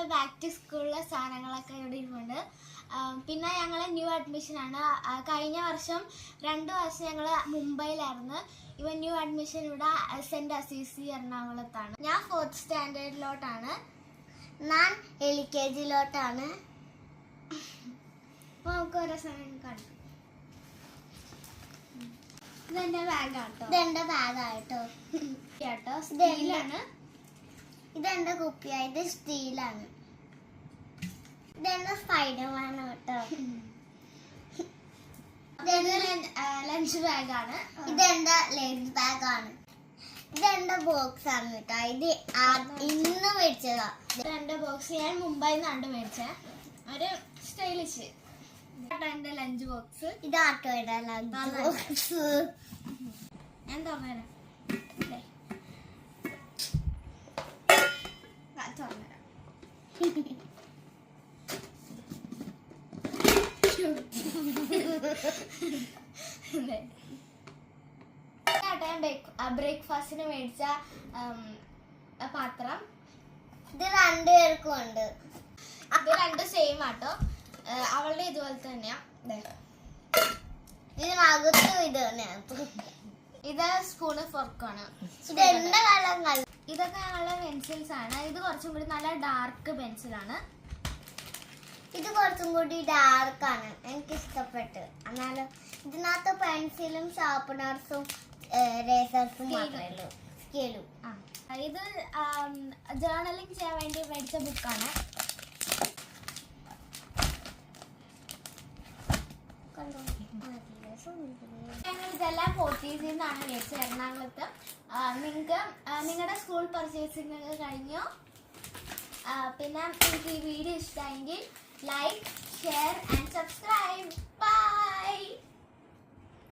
ഞങ്ങളുടെ back to സ്കൂളിലെ സാധനങ്ങളൊക്കെ ഇവിടെ ഇരിപ്പുണ്ട്. പിന്നെ ഞങ്ങൾ ന്യൂ അഡ്മിഷനാണ്. കഴിഞ്ഞ വർഷം 2 വർഷം ഞങ്ങൾ മുംബൈയിലായിരുന്നു. ഇവൻ ന്യൂ അഡ്മിഷൻ ഇവിടെ സെൻറ്റ് അസീസി എറണാകുളത്താണ്. ഞാൻ 4th സ്റ്റാൻഡേർഡിലോട്ടാണ്. ഞാൻ LKG-ലോട്ടാണ്. അപ്പോൾ നമുക്ക് ഓരോ സമയം കാണിക്കും. ഇതെൻ്റെ ബാഗാട്ടോ. ഇതെന്റെ ബാഗാട്ടോ. കേട്ടോ സ്റ്റീലാണ്. ഇതെന്റെ കുപ്പിയാ. ഇത് സ്റ്റീലാണ്. ഇതെന്റെ സ്പൈഡർമാൻ കേട്ടോ. ലഞ്ച് ബാഗാണ്. ഇതെന്റെ ലഞ്ച് ബാഗാണ്. ഇതെന്റെ ബോക്സ് ആണ് കേട്ടോ. ഇത് ഇന്ന് മേടിച്ചതാ. എന്റെ ബോക്സ് ഞാൻ മുംബൈയിൽ നിന്നാണ് മേടിച്ചത്. ഒരു സ്റ്റൈലിഷ് എന്റെ ലഞ്ച് ബോക്സ്. ഇത് ആട്ടോയുടെ ലഞ്ച് ബോക്സ്. ഞാൻ തുറന്നുതരാം. ബ്രേക്ക്ഫാസ്റ്റിന് മേടിച്ച പാത്രം. ഇത് 2 പേർക്കും ഉണ്ട്. ഇത് 2 സെയിം ആട്ടോ. അവളുടെ ഇതുപോലെ തന്നെയാ. ഇതിനകത്തും ഇത് തന്നെയാണ്. ഇത് സ്പൂണ് ഫോർക്കാണ്. ഇതെന്റെ കളങ്ങൾ. ഇതൊക്കെ ഞങ്ങളുടെ പെൻസിൽസ് ആണ്. ഇത് കുറച്ചും കൂടി നല്ല ഡാർക്ക് പെൻസിലാണ്. ഇത് കുറച്ചും കൂടി ഡാർക്കാണ്. എനിക്ക് ഇഷ്ടപ്പെട്ടു. എന്നാലും ഇതിനകത്ത് പെൻസിലും ഷാർപ്പനേഴ്സും റേസേഴ്സും മാത്രമേ ഉള്ളൂ. സ്കെയിലും. ഇത് ജേർണലിംഗ് ചെയ്യാൻ വേണ്ടി മേടിച്ച ബുക്കാണ്. ഞങ്ങൾ ഇതെല്ലാം പോർച്ചേസിൽ നിന്നാണ് മേടിച്ചത് എറണാകുളത്ത്. നിങ്ങൾക്ക് നിങ്ങളുടെ സ്കൂൾ പർച്ചേസിംഗ് ഒക്കെ കഴിഞ്ഞോ? പിന്നെ നിങ്ങൾക്ക് ഈ വീഡിയോ ഇഷ്ടമായെങ്കിൽ ലൈക്ക്, ഷെയർ ആൻഡ് സബ്സ്ക്രൈബ്.